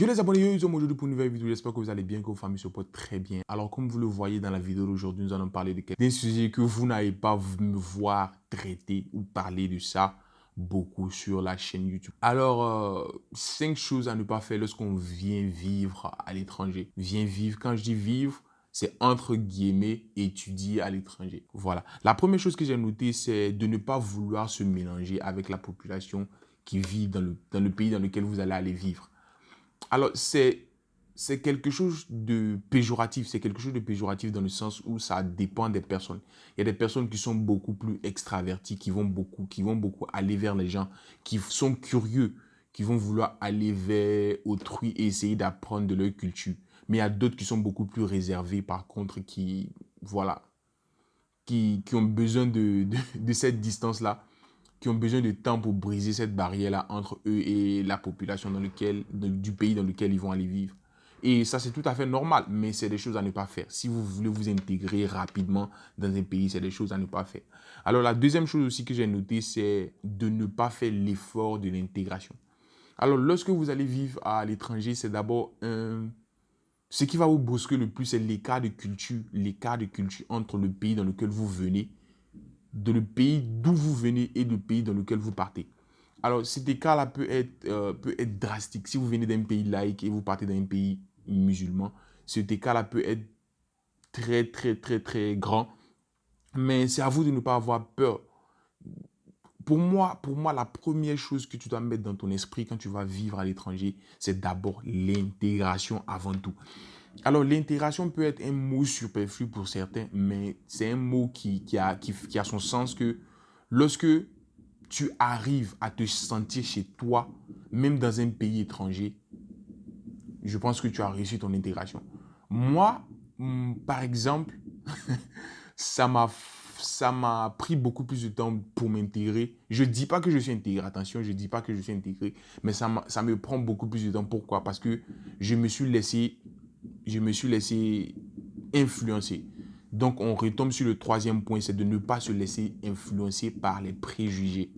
Yo les abonnés, nous sommes aujourd'hui pour une nouvelle vidéo. J'espère que vous allez bien, que vos familles se portent très bien. Alors comme vous le voyez dans la vidéo d'aujourd'hui, nous allons parler d'un sujet que vous n'allez pas me voir traiter ou parler de ça beaucoup sur la chaîne YouTube. Alors, 5 choses à ne pas faire lorsqu'on vient vivre à l'étranger. Vient vivre, quand je dis vivre, c'est entre guillemets étudier à l'étranger. Voilà. La première chose que j'ai notée, c'est de ne pas vouloir se mélanger avec la population qui vit dans le pays dans lequel vous allez aller vivre. Alors, c'est quelque chose de péjoratif. C'est quelque chose de péjoratif dans le sens où ça dépend des personnes. Il y a des personnes qui sont beaucoup plus extraverties, qui vont beaucoup aller vers les gens, qui sont curieux, qui vont vouloir aller vers autrui et essayer d'apprendre de leur culture. Mais il y a d'autres qui sont beaucoup plus réservés, par contre, voilà, qui ont besoin de cette distance-là, qui ont besoin de temps pour briser cette barrière-là entre eux et la population du pays dans lequel ils vont aller vivre. Et ça, c'est tout à fait normal, mais c'est des choses à ne pas faire. Si vous voulez vous intégrer rapidement dans un pays, c'est des choses à ne pas faire. Alors, la deuxième chose aussi que j'ai notée, c'est de ne pas faire l'effort de l'intégration. Alors, lorsque vous allez vivre à l'étranger, c'est d'abord ce qui va vous brusquer le plus, c'est l'écart de culture entre le pays dans lequel vous venez, de le pays d'où vous venez et le pays dans lequel vous partez. Alors, cet écart-là peut être drastique. Si vous venez d'un pays laïque et vous partez d'un pays musulman, cet écart-là peut être très grand. Mais c'est à vous de ne pas avoir peur. Pour moi, la première chose que tu dois mettre dans ton esprit quand tu vas vivre à l'étranger, c'est d'abord l'intégration avant tout. Alors, l'intégration peut être un mot superflu pour certains, mais c'est un mot qui a son sens que lorsque tu arrives à te sentir chez toi, même dans un pays étranger, je pense que tu as réussi ton intégration. Moi, par exemple, ça m'a pris beaucoup plus de temps pour m'intégrer. Je ne dis pas que je suis intégré, attention, je ne dis pas que je suis intégré, mais ça me prend beaucoup plus de temps. Pourquoi? Parce que je me suis laissé influencer. Donc, on retombe sur le troisième point, c'est de ne pas se laisser influencer par les préjugés.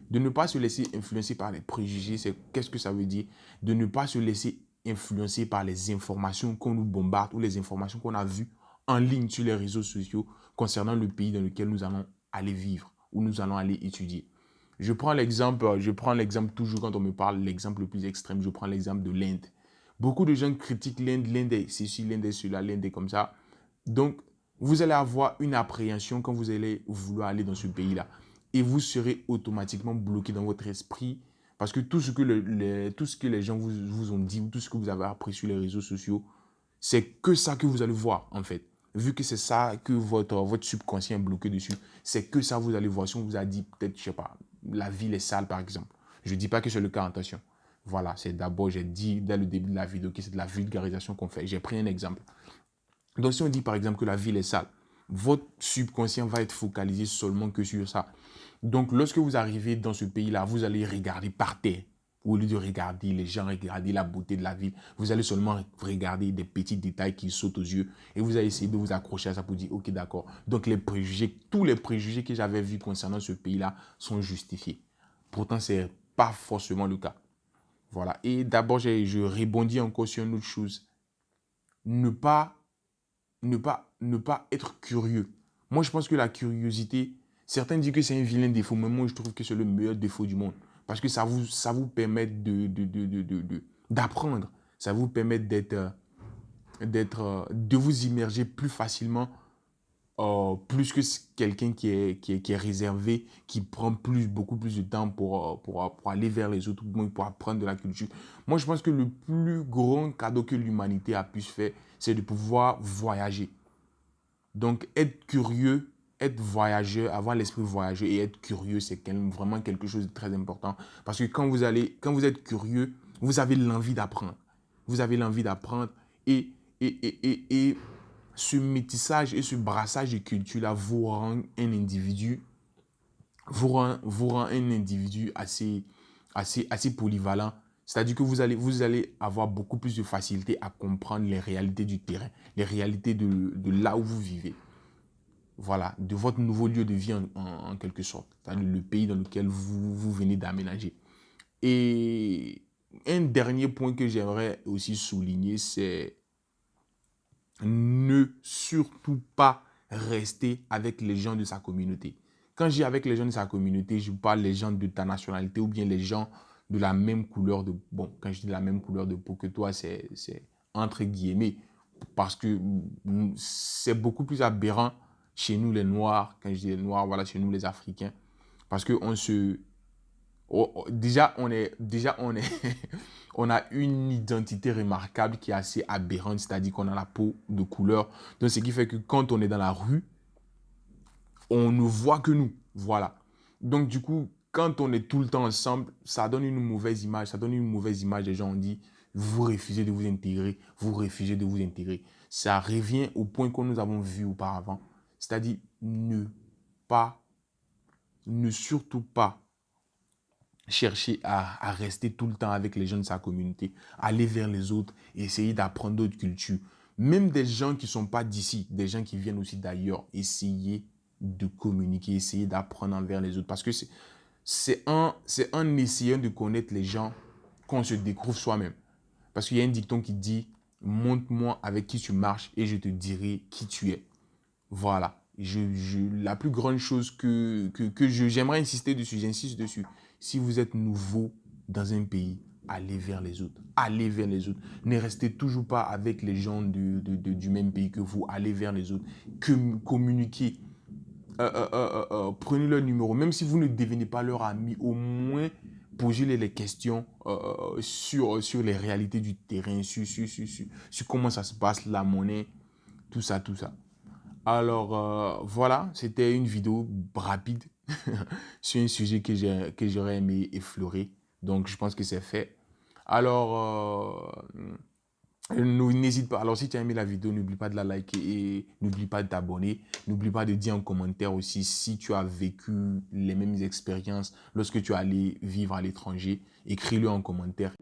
De ne pas se laisser influencer par les préjugés, qu'est-ce que ça veut dire? De ne pas se laisser influencer par les informations qu'on nous bombarde ou les informations qu'on a vues en ligne sur les réseaux sociaux concernant le pays dans lequel nous allons aller vivre ou nous allons aller étudier. Je prends l'exemple toujours quand on me parle, l'exemple le plus extrême, je prends l'exemple de l'Inde. Beaucoup de gens critiquent l'Inde, l'Inde est ceci, l'Inde est cela, l'Inde est comme ça. Donc, vous allez avoir une appréhension quand vous allez vouloir aller dans ce pays-là. Et vous serez automatiquement bloqué dans votre esprit parce que tout ce que les gens vous ont dit ou tout ce que vous avez appris sur les réseaux sociaux, c'est que ça que vous allez voir en fait. Vu que c'est ça que votre subconscient est bloqué dessus, c'est que ça vous allez voir. Si on vous a dit peut-être, je sais pas, la ville est sale par exemple. Je ne dis pas que c'est le cas, attention. Voilà, c'est d'abord, j'ai dit dès le début de la vidéo que c'est de la vulgarisation qu'on fait. J'ai pris un exemple. Donc, si on dit par exemple que la ville est sale, votre subconscient va être focalisé seulement que sur ça. Donc, lorsque vous arrivez dans ce pays-là, vous allez regarder par terre. Au lieu de regarder les gens, regarder la beauté de la ville, vous allez seulement regarder des petits détails qui sautent aux yeux et vous allez essayer de vous accrocher à ça pour dire, ok, d'accord. Donc, tous les préjugés que j'avais vus concernant ce pays-là sont justifiés. Pourtant, ce n'est pas forcément le cas. Voilà. Et d'abord, je rebondis encore sur une autre chose. Ne pas être curieux. Moi, je pense que la curiosité, certains disent que c'est un vilain défaut, mais moi, je trouve que c'est le meilleur défaut du monde. Parce que ça vous permet d'apprendre. Ça vous permet de vous immerger plus facilement, plus que quelqu'un qui est réservé, qui prend beaucoup plus de temps pour aller vers les autres, pour apprendre de la culture. Moi, je pense que le plus grand cadeau que l'humanité a pu se faire, c'est de pouvoir voyager. Donc, être curieux, être voyageur, avoir l'esprit voyageur et être curieux, c'est vraiment quelque chose de très important. Parce que quand vous êtes curieux, vous avez l'envie d'apprendre. Vous avez l'envie d'apprendre et ce métissage et ce brassage de culture-là vous rend un individu, un individu assez polyvalent. C'est-à-dire que vous allez avoir beaucoup plus de facilité à comprendre les réalités du terrain, les réalités de là où vous vivez. Voilà, de votre nouveau lieu de vie en quelque sorte. C'est-à-dire le pays dans lequel vous venez d'aménager. Et un dernier point que j'aimerais aussi souligner, c'est ne surtout pas rester avec les gens de sa communauté. Quand je dis avec les gens de sa communauté, je parle les gens de ta nationalité ou bien les gens de la même couleur de... Bon, quand je dis la même couleur de peau que toi, c'est entre guillemets. Parce que c'est beaucoup plus aberrant chez nous les Noirs. Quand je dis les Noirs, voilà, chez nous les Africains. Parce qu'on se... déjà, on est... on a une identité remarquable qui est assez aberrante, c'est-à-dire qu'on a la peau de couleur. Donc, ce qui fait que quand on est dans la rue, on ne voit que nous. Voilà. Donc, du coup, quand on est tout le temps ensemble, ça donne une mauvaise image. Ça donne une mauvaise image. Les gens ont dit, vous refusez de vous intégrer. Vous refusez de vous intégrer. Ça revient au point que nous avons vu auparavant. C'est-à-dire, ne surtout pas chercher à rester tout le temps avec les gens de sa communauté, aller vers les autres et essayer d'apprendre d'autres cultures. Même des gens qui ne sont pas d'ici, des gens qui viennent aussi d'ailleurs, essayer de communiquer, essayer d'apprendre envers les autres. Parce que c'est en essayant de connaître les gens qu'on se découvre soi-même. Parce qu'il y a un dicton qui dit « Montre-moi avec qui tu marches et je te dirai qui tu es ». Voilà. La plus grande chose que j'aimerais insister dessus, j'insiste dessus. Si vous êtes nouveau dans un pays, allez vers les autres. Allez vers les autres. Ne restez toujours pas avec les gens du même pays que vous. Allez vers les autres. Communiquez. Prenez leur numéro. Même si vous ne devenez pas leur ami, au moins posez-les les questions sur les réalités du terrain, sur comment ça se passe, la monnaie, tout ça, tout ça. Alors, voilà, c'était une vidéo rapide sur un sujet que j'aurais aimé effleurer. Donc, je pense que c'est fait. Alors, n'hésite pas. Alors, si tu as aimé la vidéo, n'oublie pas de la liker et n'oublie pas de t'abonner. N'oublie pas de dire en commentaire aussi si tu as vécu les mêmes expériences lorsque tu es allé vivre à l'étranger. Écris-le en commentaire.